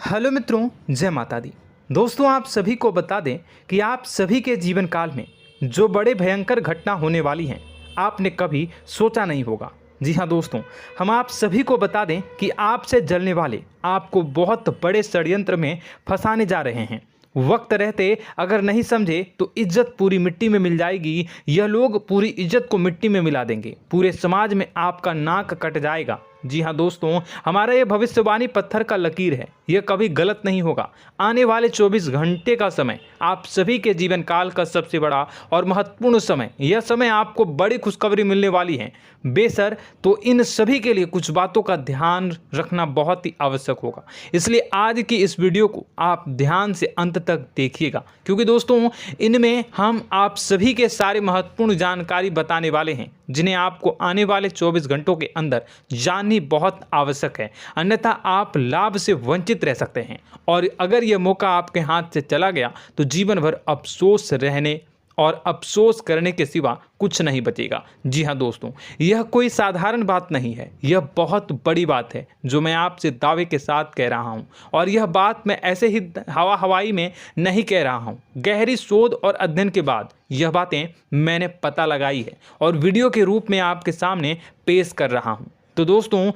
Hello मित्रों, जय माता दी। दोस्तों, आप सभी को बता दें कि आप सभी के जीवन काल में जो बड़े भयंकर घटना होने वाली हैं, आपने कभी सोचा नहीं होगा। जी हाँ दोस्तों, हम आप सभी को बता दें कि आपसे जलने वाले आपको बहुत बड़े षड्यंत्र में फंसाने जा रहे हैं। वक्त रहते अगर नहीं समझे तो इज्जत पूरी मिट्टी में मिल जाएगी। यह लोग पूरी इज्जत को मिट्टी में मिला देंगे। पूरे समाज में आपका नाक कट जाएगा। जी हाँ दोस्तों, हमारा ये भविष्यवाणी पत्थर का लकीर है, यह कभी गलत नहीं होगा। आने वाले 24 घंटे का समय आप सभी के जीवन काल का सबसे बड़ा और महत्वपूर्ण समय। यह समय आपको बड़ी खुशखबरी मिलने वाली है बेसर, तो इन सभी के लिए कुछ बातों का ध्यान रखना बहुत ही आवश्यक होगा। इसलिए आज की इस वीडियो को आप ध्यान से अंत तक देखिएगा, क्योंकि दोस्तों इनमें हम आप सभी के सारे महत्वपूर्ण जानकारी बताने वाले हैं, जिन्हें आपको आने वाले 24 घंटों के अंदर जाननी बहुत आवश्यक है। अन्यथा आप लाभ से वंचित रह सकते हैं, और अगर यह मौका आपके हाथ से चला गया तो जीवन भर अफसोस रहने और अफसोस करने के सिवा कुछ नहीं बचेगा। जी हाँ दोस्तों, यह कोई साधारण बात नहीं है, यह बहुत बड़ी बात है जो मैं आपसे दावे के साथ कह रहा हूँ। और यह बात मैं ऐसे ही हवाई में नहीं कह रहा हूँ। गहरी शोध और अध्ययन के बाद यह बातें मैंने पता लगाई है और वीडियो के रूप में आपके सामने पेश कर रहा हूँ। तो दोस्तों,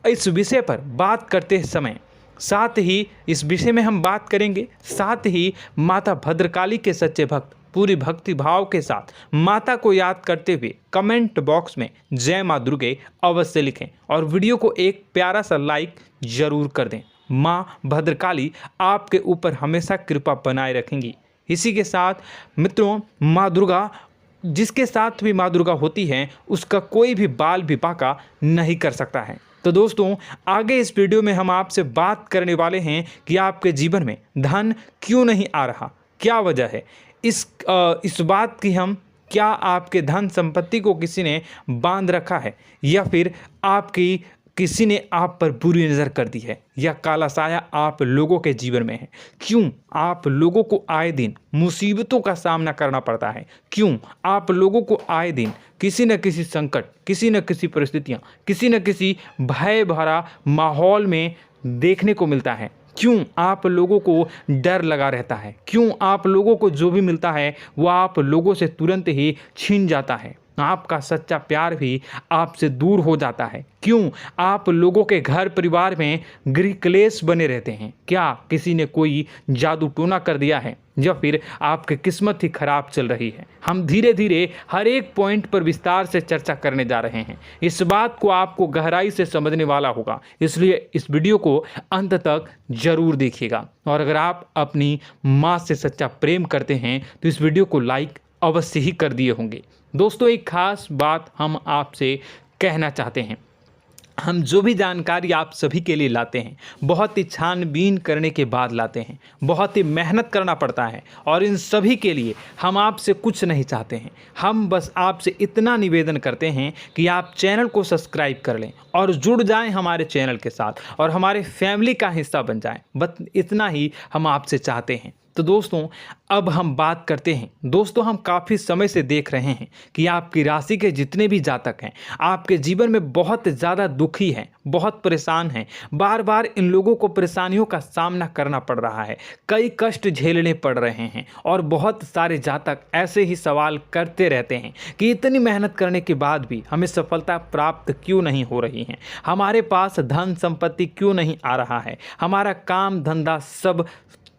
इस विषय पर बात करते समय साथ ही इस विषय में हम बात करेंगे, साथ ही माता भद्रकाली के सच्चे भक्त पूरी भक्ति भाव के साथ माता को याद करते हुए कमेंट बॉक्स में जय माँ दुर्गे अवश्य लिखें और वीडियो को एक प्यारा सा लाइक जरूर कर दें। माँ भद्रकाली आपके ऊपर हमेशा कृपा बनाए रखेंगी। इसी के साथ मित्रों, माँ दुर्गा, जिसके साथ भी माँ दुर्गा होती हैं, उसका कोई भी बाल भी बांका नहीं कर सकता है। तो दोस्तों, आगे इस वीडियो में हम आपसे बात करने वाले हैं कि आपके जीवन में धन क्यों नहीं आ रहा, क्या वजह है इस बात की। हम क्या आपके धन संपत्ति को किसी ने बांध रखा है, या फिर आपकी किसी ने आप पर बुरी नज़र कर दी है, या काला साया आप लोगों के जीवन में है। क्यों आप लोगों को आए दिन मुसीबतों का सामना करना पड़ता है, क्यों आप लोगों को आए दिन किसी न किसी संकट, किसी न किसी परिस्थितियाँ, किसी न किसी भय भरा माहौल में देखने को मिलता है, क्यों आप लोगों को डर लगा रहता है, क्यों आप लोगों को जो भी मिलता है वो आप लोगों से तुरंत ही छीन जाता है, आपका सच्चा प्यार भी आपसे दूर हो जाता है, क्यों आप लोगों के घर परिवार में गृह क्लेश बने रहते हैं। क्या किसी ने कोई जादू टोना कर दिया है, या फिर आपकी किस्मत ही खराब चल रही है। हम धीरे धीरे हर एक पॉइंट पर विस्तार से चर्चा करने जा रहे हैं। इस बात को आपको गहराई से समझने वाला होगा, इसलिए इस वीडियो को अंत तक जरूर देखिएगा। और अगर आप अपनी माँ से सच्चा प्रेम करते हैं तो इस वीडियो को लाइक अवश्य ही कर दिए होंगे। दोस्तों, एक खास बात हम आपसे कहना चाहते हैं। हम जो भी जानकारी आप सभी के लिए लाते हैं, बहुत ही छानबीन करने के बाद लाते हैं, बहुत ही मेहनत करना पड़ता है, और इन सभी के लिए हम आपसे कुछ नहीं चाहते हैं। हम बस आपसे इतना निवेदन करते हैं कि आप चैनल को सब्सक्राइब कर लें और जुड़ जाएं हमारे चैनल के साथ और हमारे फैमिली का हिस्सा बन जाएं। बस इतना ही हम आपसे चाहते हैं। तो दोस्तों, अब हम बात करते हैं। दोस्तों, हम काफ़ी समय से देख रहे हैं कि आपकी राशि के जितने भी जातक हैं, आपके जीवन में बहुत ज़्यादा दुखी हैं, बहुत परेशान हैं। बार बार इन लोगों को परेशानियों का सामना करना पड़ रहा है, कई कष्ट झेलने पड़ रहे हैं, और बहुत सारे जातक ऐसे ही सवाल करते रहते हैं कि इतनी मेहनत करने के बाद भी हमें सफलता प्राप्त क्यों नहीं हो रही है, हमारे पास धन संपत्ति क्यों नहीं आ रहा है, हमारा काम धंधा सब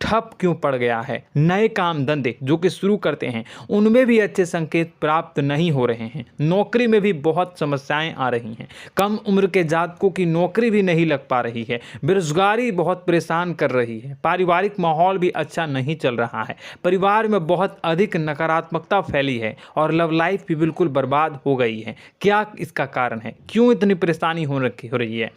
ठप क्यों पड़ गया है, नए काम धंधे जो कि शुरू करते हैं उनमें भी अच्छे संकेत प्राप्त नहीं हो रहे हैं, नौकरी में भी बहुत समस्याएं आ रही हैं, कम उम्र के जातकों की नौकरी भी नहीं लग पा रही है, बेरोजगारी बहुत परेशान कर रही है, पारिवारिक माहौल भी अच्छा नहीं चल रहा है, परिवार में बहुत अधिक नकारात्मकता फैली है, और लव लाइफ भी बिल्कुल बर्बाद हो गई है। क्या इसका कारण है, क्यों इतनी परेशानी हो रही है?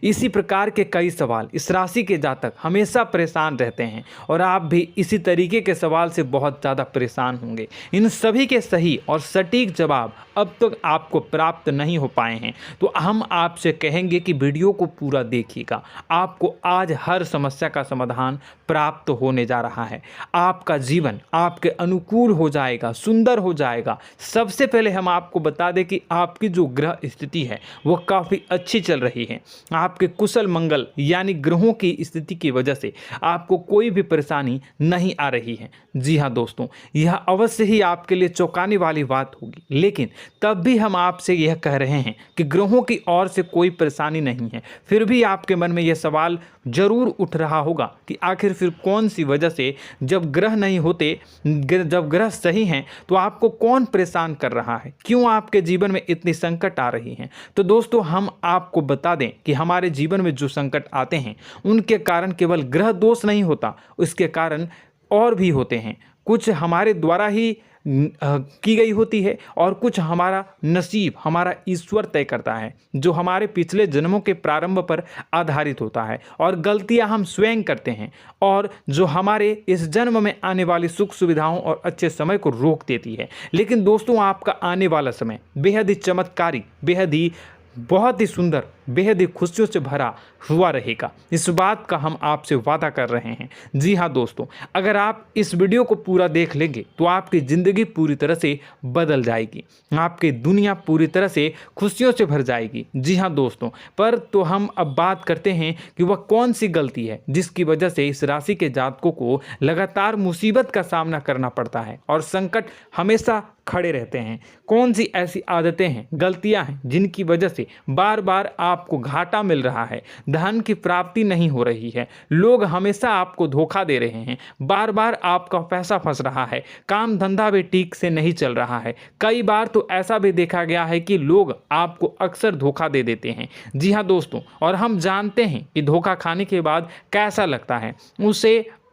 इसी प्रकार के कई सवाल इस राशि के जातक हमेशा परेशान रहते हैं, और आप भी इसी तरीके के सवाल से बहुत ज़्यादा परेशान होंगे। इन सभी के सही और सटीक जवाब अब तक आपको प्राप्त नहीं हो पाए हैं, तो हम आपसे कहेंगे कि वीडियो को पूरा देखिएगा। आपको आज हर समस्या का समाधान प्राप्त होने जा रहा है। आपका जीवन आपके अनुकूल हो जाएगा, सुंदर हो जाएगा। सबसे पहले हम आपको बता दें कि आपकी जो ग्रह स्थिति है वो काफ़ी अच्छी चल रही है। आपके कुशल मंगल यानी ग्रहों की स्थिति की वजह से आपको कोई भी परेशानी नहीं आ रही है। जी हाँ दोस्तों, यह अवश्य ही आपके लिए चौंकाने वाली बात होगी, लेकिन तब भी हम आपसे यह कह रहे हैं कि ग्रहों की ओर से कोई परेशानी नहीं है। फिर भी आपके मन में यह सवाल जरूर उठ रहा होगा कि आखिर फिर कौन सी वजह से, जब ग्रह नहीं होते, जब ग्रह सही हैं, तो आपको कौन परेशान कर रहा है, क्यों आपके जीवन में इतनी संकट आ रही हैं। तो दोस्तों, हम आपको बता दें कि हमारे जीवन में जो संकट आते हैं उनके कारण केवल ग्रह दोष नहीं होता, उसके कारण और भी होते हैं। कुछ हमारे द्वारा ही की गई होती है और कुछ हमारा नसीब, हमारा ईश्वर तय करता है, जो हमारे पिछले जन्मों के प्रारंभ पर आधारित होता है। और गलतियां हम स्वयं करते हैं और जो हमारे इस जन्म में आने वाली सुख सुविधाओं और अच्छे समय को रोक देती है। लेकिन दोस्तों, आपका आने वाला समय बेहद ही चमत्कारी, बेहद ही बहुत ही सुंदर, बेहद ही खुशियों से भरा हुआ रहेगा। इस बात का हम आपसे वादा कर रहे हैं। जी हाँ दोस्तों, अगर आप इस वीडियो को पूरा देख लेंगे तो आपकी ज़िंदगी पूरी तरह से बदल जाएगी, आपकी दुनिया पूरी तरह से खुशियों से भर जाएगी। जी हाँ दोस्तों, पर तो हम अब बात करते हैं कि वह कौन सी गलती है जिसकी वजह से इस राशि के जातकों को लगातार मुसीबत का सामना करना पड़ता है और संकट हमेशा खड़े रहते हैं। कौन सी ऐसी आदतें हैं, गलतियां हैं जिनकी वजह से बार बार आपको घाटा मिल रहा है, धन की प्राप्ति नहीं हो रही है, लोग हमेशा आपको धोखा दे रहे हैं, बार बार आपका पैसा फंस रहा है, काम धंधा भी ठीक से नहीं चल रहा है। कई बार तो ऐसा भी देखा गया है कि लोग आपको अक्सर धोखा दे देते हैं। जी हाँ दोस्तों, और हम जानते हैं कि धोखा खाने के बाद कैसा लगता है।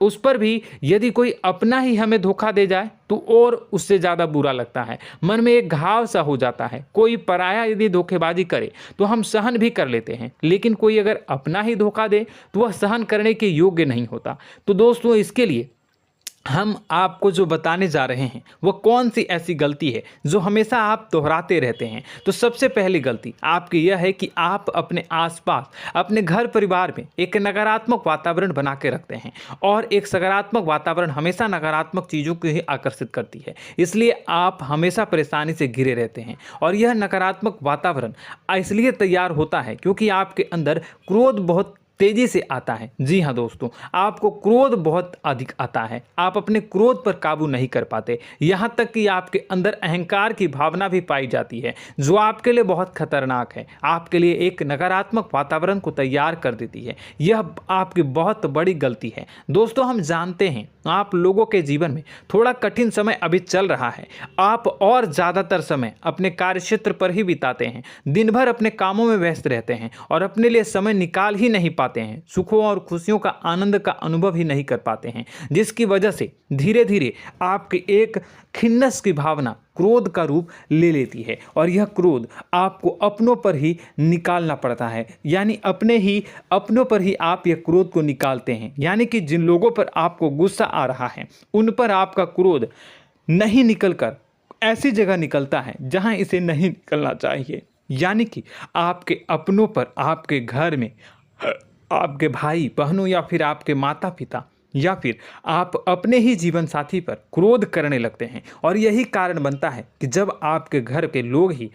उस पर भी यदि कोई अपना ही हमें धोखा दे जाए तो और उससे ज़्यादा बुरा लगता है, मन में एक घाव सा हो जाता है। कोई पराया यदि धोखेबाजी करे तो हम सहन भी कर लेते हैं, लेकिन कोई अगर अपना ही धोखा दे तो वह सहन करने के योग्य नहीं होता। तो दोस्तों, इसके लिए हम आपको जो बताने जा रहे हैं वो कौन सी ऐसी गलती है जो हमेशा आप दोहराते रहते हैं। तो सबसे पहली गलती आपकी यह है कि आप अपने आसपास, अपने घर परिवार में एक नकारात्मक वातावरण बना के रखते हैं, और एक सकारात्मक वातावरण हमेशा नकारात्मक चीज़ों को ही आकर्षित करती है। इसलिए आप हमेशा परेशानी से घिरे रहते हैं, और यह नकारात्मक वातावरण इसलिए तैयार होता है क्योंकि आपके अंदर क्रोध बहुत तेजी से आता है। जी हाँ दोस्तों, आपको क्रोध बहुत अधिक आता है, आप अपने क्रोध पर काबू नहीं कर पाते, यहाँ तक कि आपके अंदर अहंकार की भावना भी पाई जाती है, जो आपके लिए बहुत खतरनाक है, आपके लिए एक नकारात्मक वातावरण को तैयार कर देती है। यह आपकी बहुत बड़ी गलती है। दोस्तों, हम जानते हैं आप लोगों के जीवन में थोड़ा कठिन समय अभी चल रहा है। आप और ज़्यादातर समय अपने कार्यक्षेत्र पर ही बिताते हैं, दिन भर अपने कामों में व्यस्त रहते हैं और अपने लिए समय निकाल ही नहीं पाते हैं, सुखों और खुशियों का आनंद का अनुभव ही नहीं कर पाते हैं, जिसकी वजह से धीरे धीरे आपकी एक खिन्नस की भावना क्रोध का रूप ले लेती है, और यह क्रोध आपको अपनों पर ही निकालना पड़ता है। यानी अपनों पर ही आप यह क्रोध को निकालते हैं। यानी कि जिन लोगों पर आपको गुस्सा आ रहा है उन पर आपका क्रोध नहीं निकलकर ऐसी जगह निकलता है जहां इसे नहीं निकलना चाहिए। यानी कि आपके अपनों पर, आपके घर में, आपके भाई बहनों या फिर आपके माता पिता या फिर आप अपने ही जीवन साथी पर क्रोध करने लगते हैं, और यही कारण बनता है कि जब आपके घर के लोग ही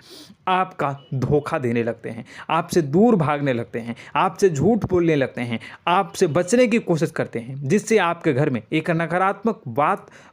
आपका धोखा देने लगते हैं, आपसे दूर भागने लगते हैं, आपसे झूठ बोलने लगते हैं, आपसे बचने की कोशिश करते हैं, जिससे आपके घर में एक नकारात्मक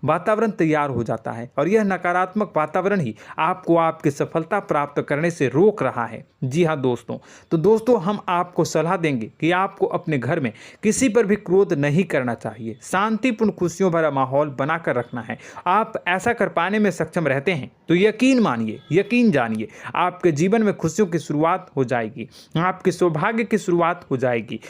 वातावरण तैयार हो जाता है, और यह नकारात्मक वातावरण ही आपको आपकी सफलता प्राप्त करने से रोक रहा है। जी हाँ दोस्तों, तो दोस्तों, हम आपको सलाह देंगे कि आपको अपने घर में किसी पर भी क्रोध नहीं करना चाहिए, शांतिपूर्ण खुशियों भरा माहौल बनाकर रखना है। आप ऐसा कर पाने में सक्षम रहते हैं तो यकीन मानिए, यकीन जानिए, आपके जीवन में खुशियों की शुरुआत हो जाएगी, आपके सौभाग्य की शुरुआत हो जाएगी।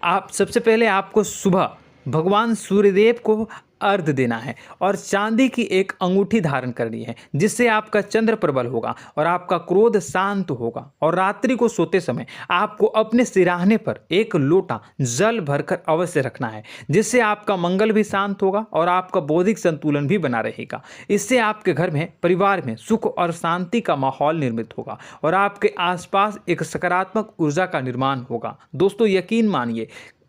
आप सबसे पहले आपको सुबह भगवान सूर्यदेव को अर्घ्य देना है और चांदी की एक अंगूठी धारण करनी है, जिससे आपका चंद्र प्रबल होगा और आपका क्रोध शांत होगा। और रात्रि को सोते समय आपको अपने सिरहाने पर एक लोटा जल भरकर अवश्य रखना है, जिससे आपका मंगल भी शांत होगा और आपका बौद्धिक संतुलन भी बना रहेगा। इससे आपके घर में, परिवार में सुख और शांति का माहौल निर्मित होगा और आपके आसपास एक सकारात्मक ऊर्जा का निर्माण होगा। दोस्तों,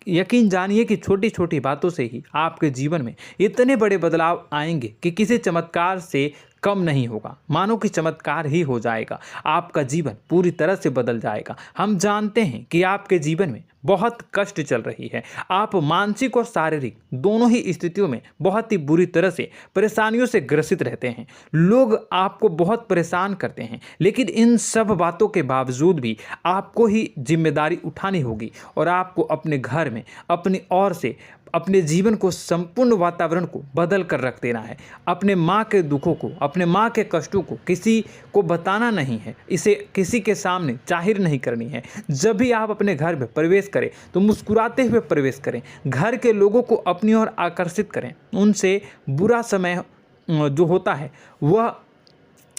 यकीन जानिए कि छोटी छोटी बातों से ही आपके जीवन में इतने बड़े बदलाव आएंगे कि किसी चमत्कार से कम नहीं होगा। मानो कि चमत्कार ही हो जाएगा, आपका जीवन पूरी तरह से बदल जाएगा। हम जानते हैं कि आपके जीवन में बहुत कष्ट चल रही है, आप मानसिक और शारीरिक दोनों ही स्थितियों में बहुत ही बुरी तरह से परेशानियों से ग्रसित रहते हैं। लोग आपको बहुत परेशान करते हैं, लेकिन इन सब बातों के बावजूद भी आपको ही जिम्मेदारी उठानी होगी और आपको अपने घर में अपनी ओर से अपने जीवन को, संपूर्ण वातावरण को बदल कर रख देना है। अपने माँ के दुखों को, अपने माँ के कष्टों को किसी को बताना नहीं है, इसे किसी के सामने जाहिर नहीं करनी है। जब भी आप अपने घर में प्रवेश करें तो मुस्कुराते हुए प्रवेश करें, घर के लोगों को अपनी ओर आकर्षित करें। उनसे बुरा समय जो होता है वह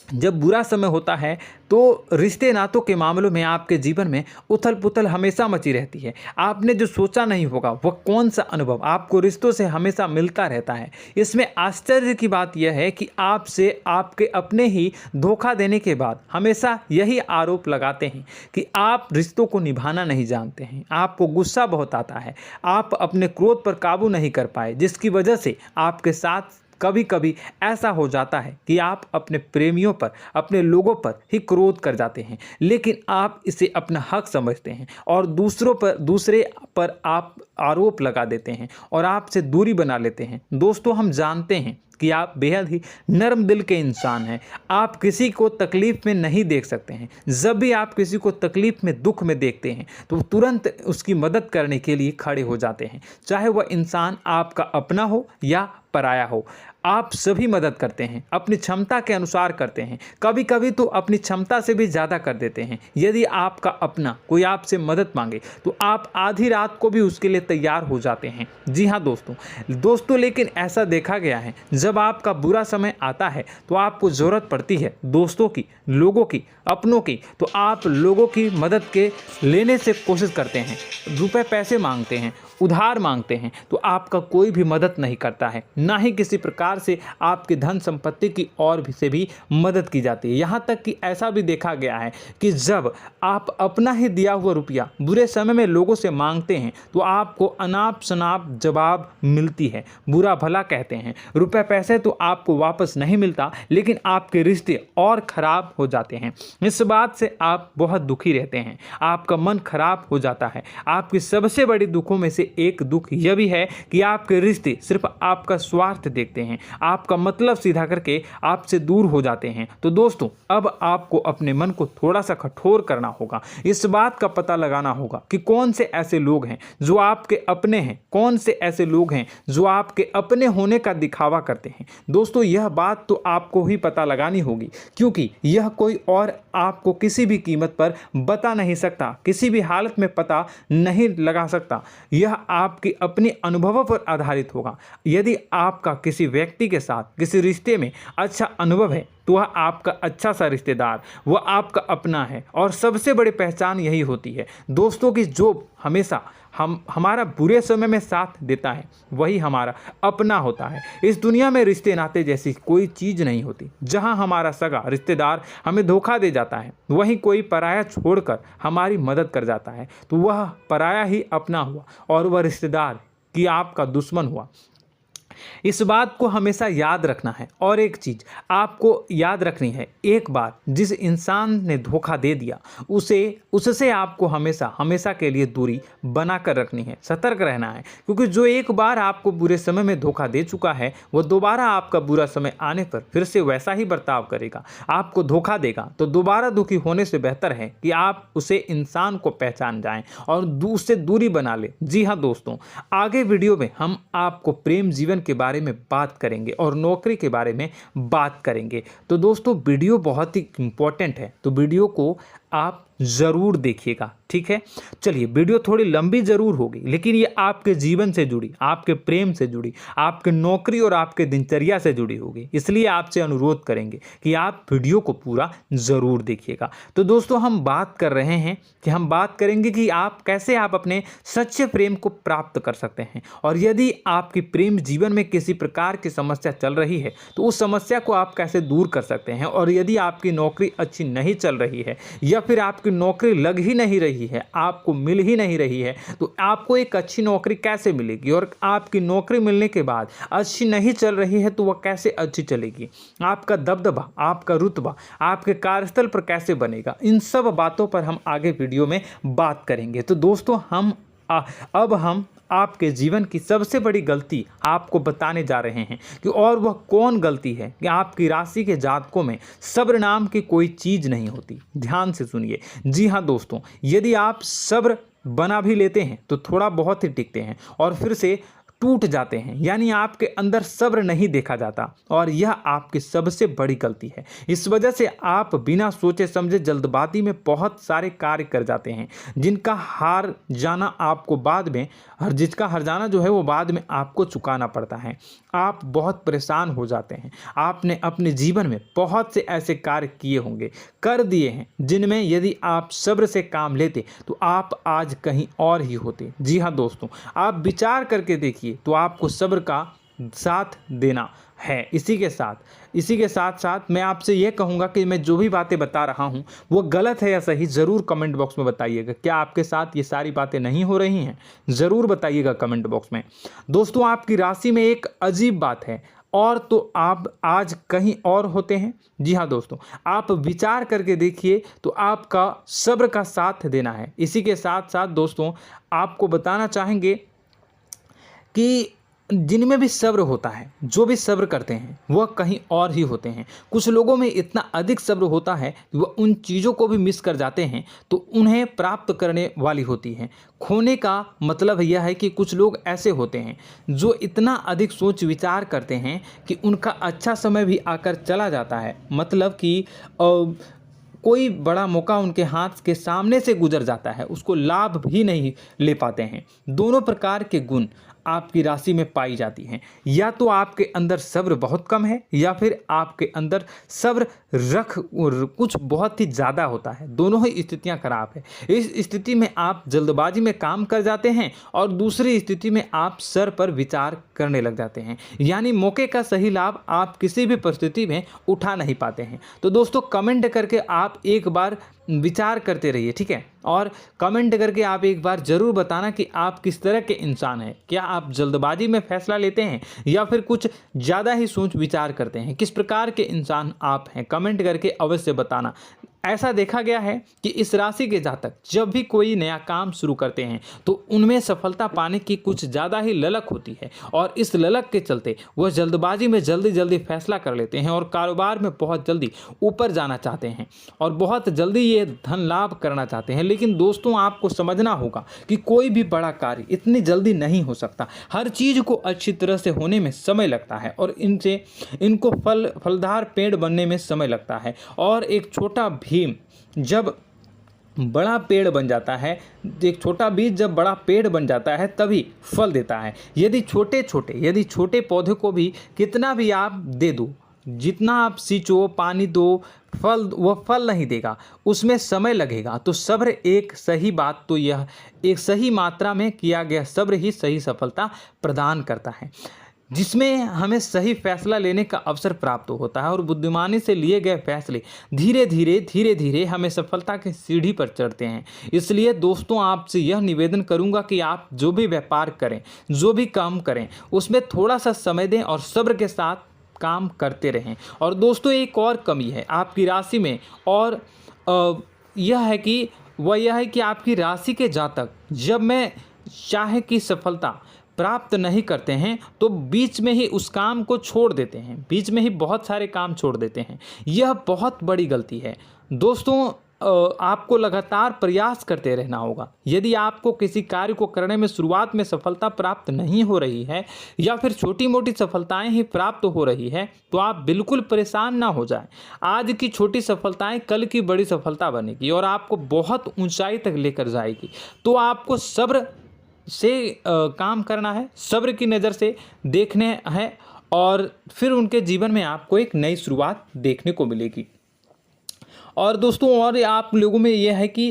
जब बुरा समय होता है तो रिश्ते नातों के मामलों में आपके जीवन में उथल पुथल हमेशा मची रहती है। आपने जो सोचा नहीं होगा वह कौन सा अनुभव आपको रिश्तों से हमेशा मिलता रहता है। इसमें आश्चर्य की बात यह है कि आपसे आपके अपने ही धोखा देने के बाद हमेशा यही आरोप लगाते हैं कि आप रिश्तों को निभाना नहीं जानते हैं, आपको गुस्सा बहुत आता है, आप अपने क्रोध पर काबू नहीं कर पाए, जिसकी वजह से आपके साथ कभी कभी ऐसा हो जाता है कि आप अपने प्रेमियों पर, अपने लोगों पर ही क्रोध कर जाते हैं, लेकिन आप इसे अपना हक समझते हैं और दूसरे पर आप आरोप लगा देते हैं और आपसे दूरी बना लेते हैं। दोस्तों, हम जानते हैं कि आप बेहद ही नर्म दिल के इंसान हैं। आप किसी को तकलीफ में नहीं देख सकते हैं। जब भी आप किसी को तकलीफ में, दुख में देखते हैं तो तुरंत उसकी मदद करने के लिए खड़े हो जाते हैं, चाहे वह इंसान आपका अपना हो या पराया हो। आप सभी मदद करते हैं, अपनी क्षमता के अनुसार करते हैं, कभी कभी तो अपनी क्षमता से भी ज़्यादा कर देते हैं। यदि आपका अपना कोई आपसे मदद मांगे तो आप आधी रात को भी उसके लिए तैयार हो जाते हैं। जी हाँ दोस्तों, लेकिन ऐसा देखा गया है, जब आपका बुरा समय आता है तो आपको ज़रूरत पड़ती है दोस्तों की, लोगों की, अपनों की, तो आप लोगों की मदद के लेने से कोशिश करते हैं, रुपए पैसे मांगते हैं, उधार मांगते हैं, तो आपका कोई भी मदद नहीं करता है, ना ही किसी प्रकार से आपकी धन संपत्ति की ओर से भी मदद की जाती है। यहाँ तक कि ऐसा भी देखा गया है कि जब आप अपना ही दिया हुआ रुपया बुरे समय में लोगों से मांगते हैं तो आपको अनाप शनाप जवाब मिलती है, बुरा भला कहते हैं। रुपए पैसे तो आपको वापस नहीं मिलता, लेकिन आपके रिश्ते और खराब हो जाते हैं। इस बात से आप बहुत दुखी रहते हैं, आपका मन खराब हो जाता है। आपकी सबसे बड़ी दुखों में से एक दुख यह भी है कि आपके रिश्ते सिर्फ आपका स्वार्थ देखते हैं, आपका मतलब सीधा करके आपसे दूर हो जाते हैं। तो दोस्तों, अब आपको अपने मन को थोड़ा सा कठोर करना होगा, इस बात का पता लगाना होगा कि कौन से ऐसे लोग हैं जो आपके अपने हैं, कौन से ऐसे लोग हैं जो आपके अपने होने का दिखावा करते हैं। दोस्तों, यह बात तो आपको ही पता लगानी होगी, क्योंकि यह कोई और आपको किसी भी कीमत पर बता नहीं सकता, किसी भी हालत में पता नहीं लगा सकता। यह आपके अपने अनुभवों पर आधारित होगा। यदि आपका किसी व्यक्ति के साथ किसी रिश्ते में अच्छा अनुभव है तो वह आपका अच्छा सा रिश्तेदार, वह आपका अपना है, और सबसे बड़ी पहचान यही होती है दोस्तों की जो हमेशा हमारा बुरे समय में साथ देता है वही हमारा अपना होता है। इस दुनिया में रिश्ते नाते जैसी कोई चीज़ नहीं होती। जहां हमारा सगा रिश्तेदार हमें धोखा दे जाता है, वहीं कोई पराया छोड़कर हमारी मदद कर जाता है तो वह पराया ही अपना हुआ और वह रिश्तेदार कि आपका दुश्मन हुआ। इस बात को हमेशा याद रखना है। और एक चीज़ आपको याद रखनी है, एक बार जिस इंसान ने धोखा दे दिया उससे आपको हमेशा के लिए दूरी बना कर रखनी है, सतर्क रहना है, क्योंकि जो एक बार आपको बुरे समय में धोखा दे चुका है वो दोबारा आपका बुरा समय आने पर फिर से वैसा ही बर्ताव करेगा, आपको धोखा देगा। तो दोबारा दुखी होने से बेहतर है कि आप उसे इंसान को पहचान जाएं और उससे दूरी बना लें। जी हाँ दोस्तों, आगे वीडियो में हम आपको प्रेम जीवन के बारे में बात करेंगे और नौकरी के बारे में बात करेंगे। तो दोस्तों, वीडियो बहुत ही इम्पोर्टेंट है, तो वीडियो को आप ज़रूर देखिएगा, ठीक है। चलिए, वीडियो थोड़ी लंबी ज़रूर होगी, लेकिन ये आपके जीवन से जुड़ी, आपके प्रेम से जुड़ी, आपके नौकरी और आपके दिनचर्या से जुड़ी होगी, इसलिए आपसे अनुरोध करेंगे कि आप वीडियो को पूरा ज़रूर देखिएगा। तो दोस्तों, हम बात कर रहे हैं कि हम बात करेंगे कि आप कैसे आप अपने सच्चे प्रेम को प्राप्त कर सकते हैं, और यदि आपकी प्रेम जीवन में किसी प्रकार की समस्या चल रही है तो उस समस्या को आप कैसे दूर कर सकते हैं, और यदि आपकी नौकरी अच्छी नहीं चल रही है या फिर आपकी नौकरी लग ही नहीं रही है, आपको मिल ही नहीं रही है, तो आपको एक अच्छी नौकरी कैसे मिलेगी, और आपकी नौकरी मिलने के बाद अच्छी नहीं चल रही है तो वह कैसे अच्छी चलेगी, आपका दबदबा, आपका रुतबा आपके कार्यस्थल पर कैसे बनेगा, इन सब बातों पर हम आगे वीडियो में बात करेंगे। तो दोस्तों, अब हम आपके जीवन की सबसे बड़ी गलती आपको बताने जा रहे हैं कि और वह कौन गलती है कि आपकी राशि के जातकों में सब्र नाम की कोई चीज़ नहीं होती। ध्यान से सुनिए। जी हाँ दोस्तों, यदि आप सब्र बना भी लेते हैं तो थोड़ा बहुत ही टिकते हैं और फिर से टूट जाते हैं, यानी आपके अंदर सब्र नहीं देखा जाता, और यह आपकी सबसे बड़ी गलती है। इस वजह से आप बिना सोचे समझे जल्दबाजी में बहुत सारे कार्य कर जाते हैं, जिनका हार जाना आपको बाद में जिसका हर जाना जो है वो बाद में आपको चुकाना पड़ता है। आप बहुत परेशान हो जाते हैं। आपने अपने जीवन में बहुत से ऐसे कार्य किए होंगे, कर दिए हैं, जिनमें यदि आप सब्र से काम लेते तो आप आज कहीं और ही होते। जी हाँ दोस्तों, आप विचार करके देखिए तो आपको सब्र का साथ देना है। इसी के साथ साथ मैं आपसे ये कहूँगा कि मैं जो भी बातें बता रहा हूँ वो गलत है या सही, ज़रूर कमेंट बॉक्स में बताइएगा। क्या आपके साथ ये सारी बातें नहीं हो रही हैं? ज़रूर बताइएगा कमेंट बॉक्स में। दोस्तों, आपकी राशि में एक अजीब बात है, और तो आप आज कहीं और होते हैं। जी हाँ दोस्तों, आप विचार करके देखिए तो आपका सब्र का साथ देना है। इसी के साथ साथ दोस्तों, आपको बताना चाहेंगे कि जिनमें भी सब्र होता है, जो भी सब्र करते हैं, वह कहीं और ही होते हैं। कुछ लोगों में इतना अधिक सब्र होता है कि वह उन चीज़ों को भी मिस कर जाते हैं तो उन्हें प्राप्त करने वाली होती हैं। खोने का मतलब यह है कि कुछ लोग ऐसे होते हैं जो इतना अधिक सोच विचार करते हैं कि उनका अच्छा समय भी आकर चला जाता है, मतलब कि कोई बड़ा मौका उनके हाथ के सामने से गुजर जाता है, उसको लाभ भी नहीं ले पाते हैं। दोनों प्रकार के गुण आपकी राशि में पाई जाती हैं। या तो आपके अंदर सब्र बहुत कम है, या फिर आपके अंदर सब्र रख कुछ बहुत ही ज़्यादा होता है। दोनों ही स्थितियां खराब है। इस स्थिति में आप जल्दबाजी में काम कर जाते हैं, और दूसरी स्थिति में आप सर पर विचार करने लग जाते हैं, यानी मौके का सही लाभ आप किसी भी परिस्थिति में उठा नहीं पाते हैं। तो दोस्तों, कमेंट करके आप एक बार विचार करते रहिए, ठीक है, और कमेंट करके आप एक बार ज़रूर बताना कि आप किस तरह के इंसान हैं। क्या आप जल्दबाजी में फैसला लेते हैं या फिर कुछ ज़्यादा ही सोच विचार करते हैं? किस प्रकार के इंसान आप हैं, कमेंट करके अवश्य बताना। ऐसा देखा गया है कि इस राशि के जातक जब भी कोई नया काम शुरू करते हैं तो उनमें सफलता पाने की कुछ ज़्यादा ही ललक होती है, और इस ललक के चलते वह जल्दबाजी में जल्दी फैसला कर लेते हैं और कारोबार में बहुत जल्दी ऊपर जाना चाहते हैं और बहुत जल्दी ये धन लाभ करना चाहते हैं। लेकिन दोस्तों, आपको समझना होगा कि कोई भी बड़ा कार्य इतनी जल्दी नहीं हो सकता। हर चीज़ को अच्छी तरह से होने में समय लगता है, और इनको फलदार पेड़ बनने में समय लगता है। और एक छोटा भीम जब बड़ा पेड़ बन जाता है, एक छोटा बीज जब बड़ा पेड़ बन जाता है तभी फल देता है। यदि छोटे पौधे को भी कितना भी आप दे दो, जितना आप सींचो, पानी दो, वह फल नहीं देगा, उसमें समय लगेगा। तो सब्र एक सही बात, तो यह एक सही मात्रा में किया गया सब्र ही सही सफलता प्रदान करता है, जिसमें हमें सही फैसला लेने का अवसर प्राप्त होता है, और बुद्धिमानी से लिए गए फैसले धीरे धीरे हमें सफलता की सीढ़ी पर चढ़ते हैं। इसलिए दोस्तों, आपसे यह निवेदन करूंगा कि आप जो भी व्यापार करें, जो भी काम करें, उसमें थोड़ा सा समय दें और सब्र के साथ काम करते रहें। और दोस्तों, एक और कमी है आपकी राशि में, और यह है कि आपकी राशि के जातक जब मैं चाहे कि सफलता प्राप्त नहीं करते हैं तो बीच में ही उस काम को छोड़ देते हैं, बीच में ही बहुत सारे काम छोड़ देते हैं। यह बहुत बड़ी गलती है दोस्तों। आपको लगातार प्रयास करते रहना होगा। यदि आपको किसी कार्य को करने में शुरुआत में सफलता प्राप्त नहीं हो रही है या फिर छोटी मोटी सफलताएं ही प्राप्त हो रही है तो आप बिल्कुल परेशान ना हो जाएं। आज की छोटी सफलताएं कल की बड़ी सफलता बनेगी और आपको बहुत ऊंचाई तक लेकर जाएगी। तो आपको सब्र से काम करना है, सब्र की नज़र से देखने हैं और फिर उनके जीवन में आपको एक नई शुरुआत देखने को मिलेगी। और दोस्तों और आप लोगों में यह है कि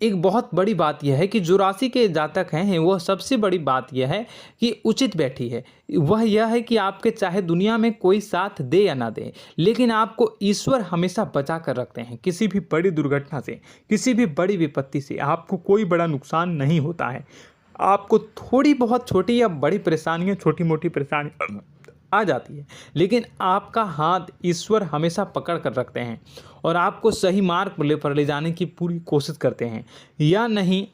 एक बहुत बड़ी बात यह है कि जो राशि के जातक हैं वो सबसे बड़ी बात यह है कि उचित बैठी है। वह यह है कि आपके चाहे दुनिया में कोई साथ दे या ना दे, लेकिन आपको ईश्वर हमेशा बचा कर रखते हैं। किसी भी बड़ी दुर्घटना से, किसी भी बड़ी विपत्ति से आपको कोई बड़ा नुकसान नहीं होता है। आपको थोड़ी बहुत छोटी या बड़ी परेशानियाँ, छोटी मोटी परेशानी आ जाती है, लेकिन आपका हाथ ईश्वर हमेशा पकड़ कर रखते हैं और आपको सही मार्ग पर ले जाने की पूरी कोशिश करते हैं। या नहीं,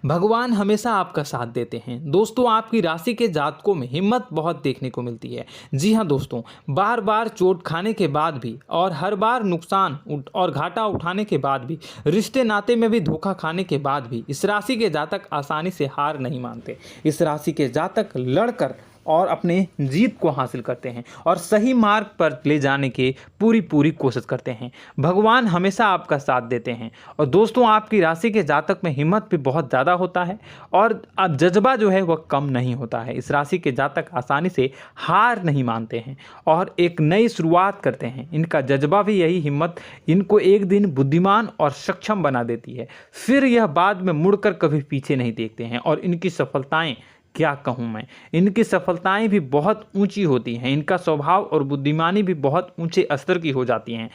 भगवान हमेशा आपका साथ देते हैं। दोस्तों आपकी राशि के जातकों में हिम्मत बहुत देखने को मिलती है। जी हाँ दोस्तों, बार बार चोट खाने के बाद भी और हर बार नुकसान और घाटा उठाने के बाद भी, रिश्ते नाते में भी धोखा खाने के बाद भी इस राशि के जातक आसानी से हार नहीं मानते। इस राशि के जातक लड़कर और अपने जीत को हासिल करते हैं और सही मार्ग पर ले जाने की पूरी कोशिश करते हैं। भगवान हमेशा आपका साथ देते हैं। और दोस्तों आपकी राशि के जातक में हिम्मत भी बहुत ज़्यादा होता है और अब जज्बा जो है वह कम नहीं होता है। इस राशि के जातक आसानी से हार नहीं मानते हैं और एक नई शुरुआत करते हैं। इनका जज्बा भी यही हिम्मत इनको एक दिन बुद्धिमान और सक्षम बना देती है। फिर यह बाद में मुड़कर कभी पीछे नहीं देखते हैं और इनकी सफलताएं, क्या कहूँ मैं, इनकी सफलताएं भी बहुत ऊंची होती हैं। इनका स्वभाव और बुद्धिमानी भी बहुत ऊंचे स्तर की हो जाती हैं।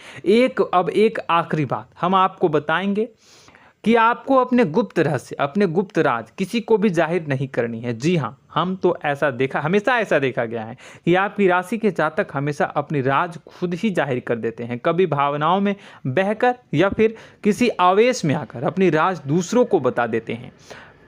अब एक आखिरी बात हम आपको बताएंगे कि आपको अपने गुप्त रहस्य, अपने गुप्त राज किसी को भी जाहिर नहीं करनी है। जी हाँ, हम तो हमेशा ऐसा देखा गया है कि आपकी राशि के जातक हमेशा अपनी राज खुद ही जाहिर कर देते हैं। कभी भावनाओं में बहकर या फिर किसी आवेश में आकर अपनी राज दूसरों को बता देते हैं,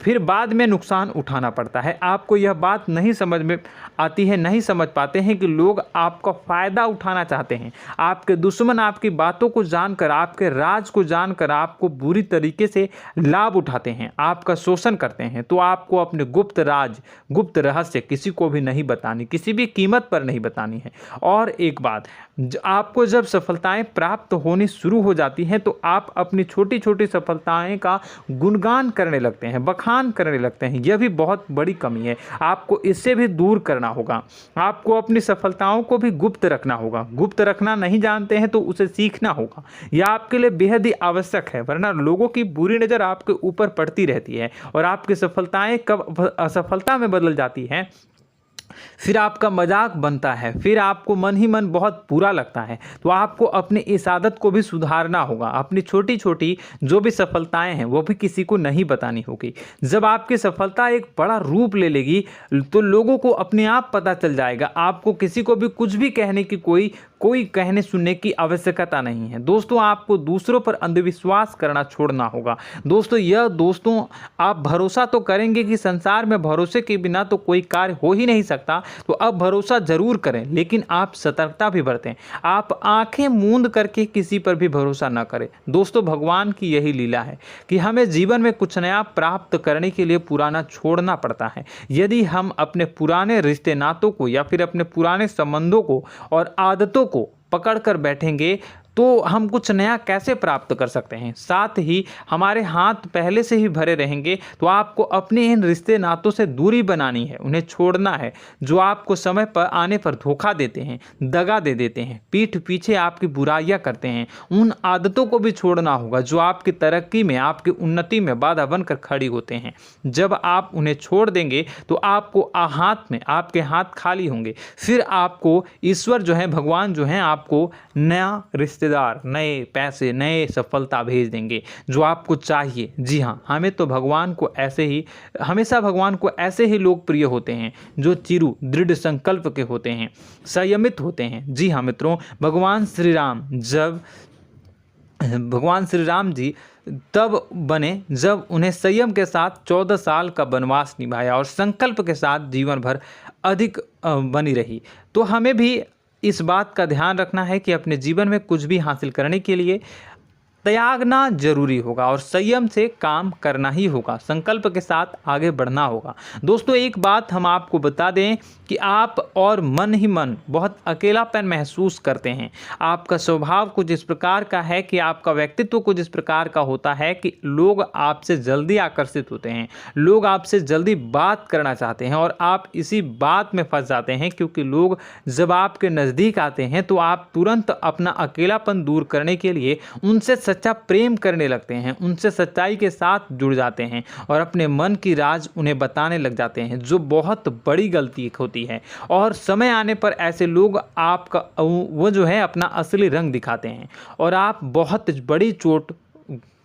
फिर बाद में नुकसान उठाना पड़ता है। आपको यह बात नहीं समझ में आती है, नहीं समझ पाते हैं कि लोग आपका फ़ायदा उठाना चाहते हैं। आपके दुश्मन आपकी बातों को जानकर, आपके राज को जानकर आपको बुरी तरीके से लाभ उठाते हैं, आपका शोषण करते हैं। तो आपको अपने गुप्त राज, गुप्त रहस्य किसी को भी नहीं बतानी, किसी भी कीमत पर नहीं बतानी है। और एक बात, आपको जब सफलताएं प्राप्त होनी शुरू हो जाती हैं तो आप अपनी छोटी छोटी सफलताएं का गुणगान करने लगते हैं, बखान करने लगते हैं। यह भी बहुत बड़ी कमी है, आपको इससे भी दूर करना होगा। आपको अपनी सफलताओं को भी गुप्त रखना होगा। गुप्त रखना नहीं जानते हैं तो उसे सीखना होगा। यह आपके लिए बेहद ही आवश्यक है, वरना लोगों की बुरी नज़र आपके ऊपर पड़ती रहती है और आपकी सफलताएं कब असफलता में बदल जाती हैं, फिर आपका मजाक बनता है, फिर आपको मन ही मन बहुत बुरा लगता है। तो आपको अपनी इस आदत को भी सुधारना होगा। अपनी छोटी छोटी जो भी सफलताएं हैं वो भी किसी को नहीं बतानी होगी। जब आपकी सफलता एक बड़ा रूप ले लेगी तो लोगों को अपने आप पता चल जाएगा। आपको किसी को भी कुछ भी कहने की कोई कहने सुनने की आवश्यकता नहीं है। दोस्तों आपको दूसरों पर अंधविश्वास करना छोड़ना होगा। दोस्तों आप भरोसा तो करेंगे कि संसार में भरोसे के बिना तो कोई कार्य हो ही नहीं सकता, तो अब भरोसा जरूर करें, लेकिन आप सतर्कता भी बरतें। आप आंखें मूंद करके किसी पर भी भरोसा न करें। दोस्तों भगवान की यही लीला है कि हमें जीवन में कुछ नया प्राप्त करने के लिए पुराना छोड़ना पड़ता है। यदि हम अपने पुराने रिश्ते नातों को या फिर अपने पुराने संबंधों को और आदतों को पकड़ कर बैठेंगे तो हम कुछ नया कैसे प्राप्त कर सकते हैं। साथ ही हमारे हाथ पहले से ही भरे रहेंगे। तो आपको अपने इन रिश्ते नातों से दूरी बनानी है, उन्हें छोड़ना है जो आपको समय पर आने पर धोखा देते हैं, दगा दे देते हैं, पीठ पीछे आपकी बुराइयां करते हैं। उन आदतों को भी छोड़ना होगा जो आपकी तरक्की में, आपकी उन्नति में बाधा बनकर खड़ी होते हैं। जब आप उन्हें छोड़ देंगे तो आपके हाथ खाली होंगे। फिर आपको ईश्वर जो है, भगवान जो है, आपको नया रिश्तेदार, नए पैसे, नए सफलता भेज देंगे जो आपको चाहिए। जी हाँ, हमेशा भगवान को ऐसे ही लोग प्रिय होते हैं जो चिरु दृढ़ संकल्प के होते हैं, संयमित होते हैं। जी हाँ मित्रों, भगवान श्री राम जी तब बने जब उन्हें संयम के साथ 14 साल का वनवास निभाया और संकल्प के साथ जीवन भर अधिक बनी रही। तो हमें भी इस बात का ध्यान रखना है कि अपने जीवन में कुछ भी हासिल करने के लिए त्यागना जरूरी होगा और संयम से काम करना ही होगा। संकल्प के साथ आगे बढ़ना होगा। दोस्तों एक बात हम आपको बता दें कि आप और मन ही मन बहुत अकेलापन महसूस करते हैं। आपका स्वभाव कुछ इस प्रकार का है कि आपका व्यक्तित्व कुछ इस प्रकार का होता है कि लोग आपसे जल्दी आकर्षित होते हैं, लोग आपसे जल्दी बात करना चाहते हैं और आप इसी बात में फंस जाते हैं, क्योंकि लोग जब आपके नज़दीक आते हैं तो आप तुरंत अपना अकेलापन दूर करने के लिए उनसे सच्चा प्रेम करने लगते हैं, उनसे सच्चाई के साथ जुड़ जाते हैं और अपने मन की राज उन्हें बताने लग जाते हैं, जो बहुत बड़ी गलती होती है। और समय आने पर ऐसे लोग आपका वो जो है अपना असली रंग दिखाते हैं और आप बहुत बड़ी चोट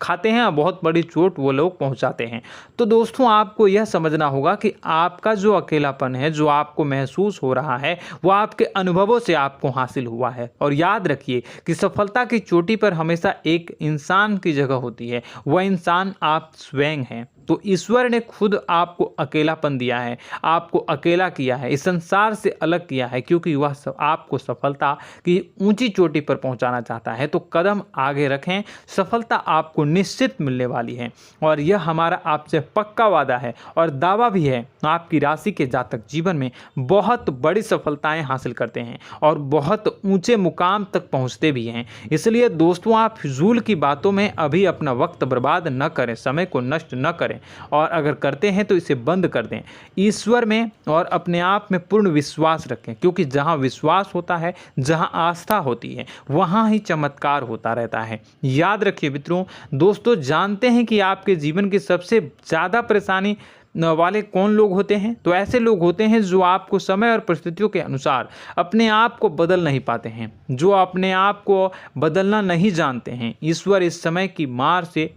खाते हैं और बहुत बड़ी चोट वो लोग पहुंचाते हैं। तो दोस्तों आपको यह समझना होगा कि आपका जो अकेलापन है, जो आपको महसूस हो रहा है, वो आपके अनुभवों से आपको हासिल हुआ है। और याद रखिए कि सफलता की चोटी पर हमेशा एक इंसान की जगह होती है, वह इंसान आप स्वयं हैं। तो ईश्वर ने खुद आपको अकेलापन दिया है, आपको अकेला किया है, इस संसार से अलग किया है, क्योंकि वह आपको सफलता की ऊंची चोटी पर पहुंचाना चाहता है। तो कदम आगे रखें, सफलता आपको निश्चित मिलने वाली है और यह हमारा आपसे पक्का वादा है और दावा भी है। आपकी राशि के जातक जीवन में बहुत बड़ी सफलताएं हासिल करते हैं और बहुत ऊंचे मुकाम तक पहुंचते भी हैं। इसलिए दोस्तों आप फिजूल की बातों में अभी अपना वक्त बर्बाद न करें, समय को नष्ट न करें और अगर करते हैं तो इसे बंद कर दें। ईश्वर में और अपने आप में पूर्ण विश्वास रखें, क्योंकि जहां विश्वास होता है, जहां आस्था होती है, वहां ही चमत्कार होता रहता है। याद रखिए मित्रों, दोस्तों जानते हैं कि आपके जीवन की सबसे ज़्यादा परेशानी वाले कौन लोग होते हैं? तो ऐसे लोग होते हैं जो आपको समय और परिस्थितियों के अनुसार अपने आप को बदल नहीं पाते हैं, जो अपने आप को बदलना नहीं जानते हैं। ईश्वर इस समय की मार से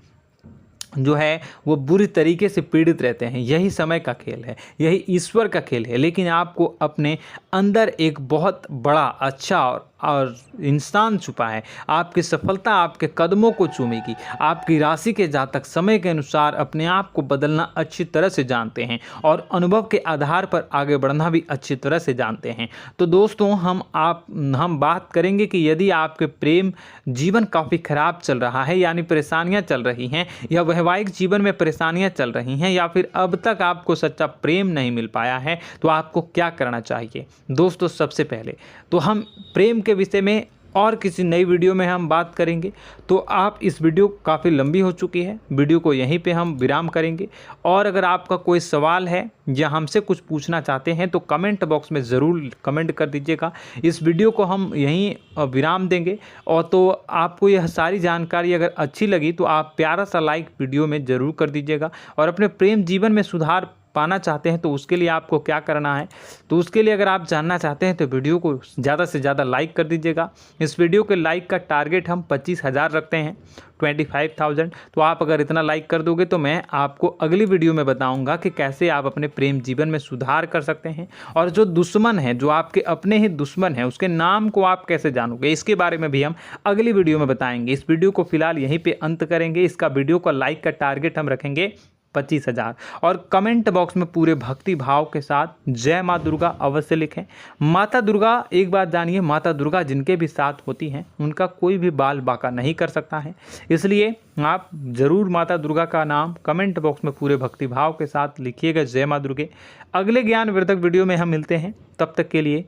जो है वो बुरी तरीके से पीड़ित रहते हैं। यही समय का खेल है, यही ईश्वर का खेल है। लेकिन आपको अपने अंदर एक बहुत बड़ा अच्छा और इंसान छुपा है। आपकी सफलता आपके कदमों को चूमेगी। आपकी राशि के जातक समय के अनुसार अपने आप को बदलना अच्छी तरह से जानते हैं और अनुभव के आधार पर आगे बढ़ना भी अच्छी तरह से जानते हैं। तो दोस्तों हम बात करेंगे कि यदि आपके प्रेम जीवन काफ़ी खराब चल रहा है, यानी परेशानियां चल रही हैं, या वैवाहिक जीवन में परेशानियां चल रही हैं, या फिर अब तक आपको सच्चा प्रेम नहीं मिल पाया है, तो आपको क्या करना चाहिए? दोस्तों सबसे पहले तो हम प्रेम के विषय में और किसी नई वीडियो में हम बात करेंगे। तो आप इस वीडियो काफ़ी लंबी हो चुकी है, वीडियो को यहीं पे हम विराम करेंगे। और अगर आपका कोई सवाल है या हमसे कुछ पूछना चाहते हैं तो कमेंट बॉक्स में ज़रूर कमेंट कर दीजिएगा। इस वीडियो को हम यहीं विराम देंगे। और तो आपको यह सारी जानकारी अगर अच्छी लगी तो आप प्यारा सा लाइक वीडियो में ज़रूर कर दीजिएगा। और अपने प्रेम जीवन में सुधार पाना चाहते हैं तो उसके लिए आपको क्या करना है, तो उसके लिए अगर आप जानना चाहते हैं तो वीडियो को ज़्यादा से ज़्यादा लाइक कर दीजिएगा। इस वीडियो के लाइक का टारगेट हम 25,000 रखते हैं, 25,000। तो आप अगर इतना लाइक कर दोगे तो मैं आपको अगली वीडियो में बताऊंगा कि कैसे आप अपने प्रेम जीवन में सुधार कर सकते हैं। और जो दुश्मन है, जो आपके अपने ही दुश्मन है, उसके नाम को आप कैसे जानोगे, इसके बारे में भी हम अगली वीडियो में बताएंगे। इस वीडियो को फिलहाल यहीं पे अंत करेंगे। इसका वीडियो का लाइक का टारगेट हम रखेंगे 25,000। और कमेंट बॉक्स में पूरे भक्ति भाव के साथ जय माँ दुर्गा अवश्य लिखें। माता दुर्गा, एक बात जानिए, माता दुर्गा जिनके भी साथ होती हैं उनका कोई भी बाल बाका नहीं कर सकता है। इसलिए आप ज़रूर माता दुर्गा का नाम कमेंट बॉक्स में पूरे भक्ति भाव के साथ लिखिएगा, जय माँ दुर्गे। अगले ज्ञानवर्धक वीडियो में हम मिलते हैं, तब तक के लिए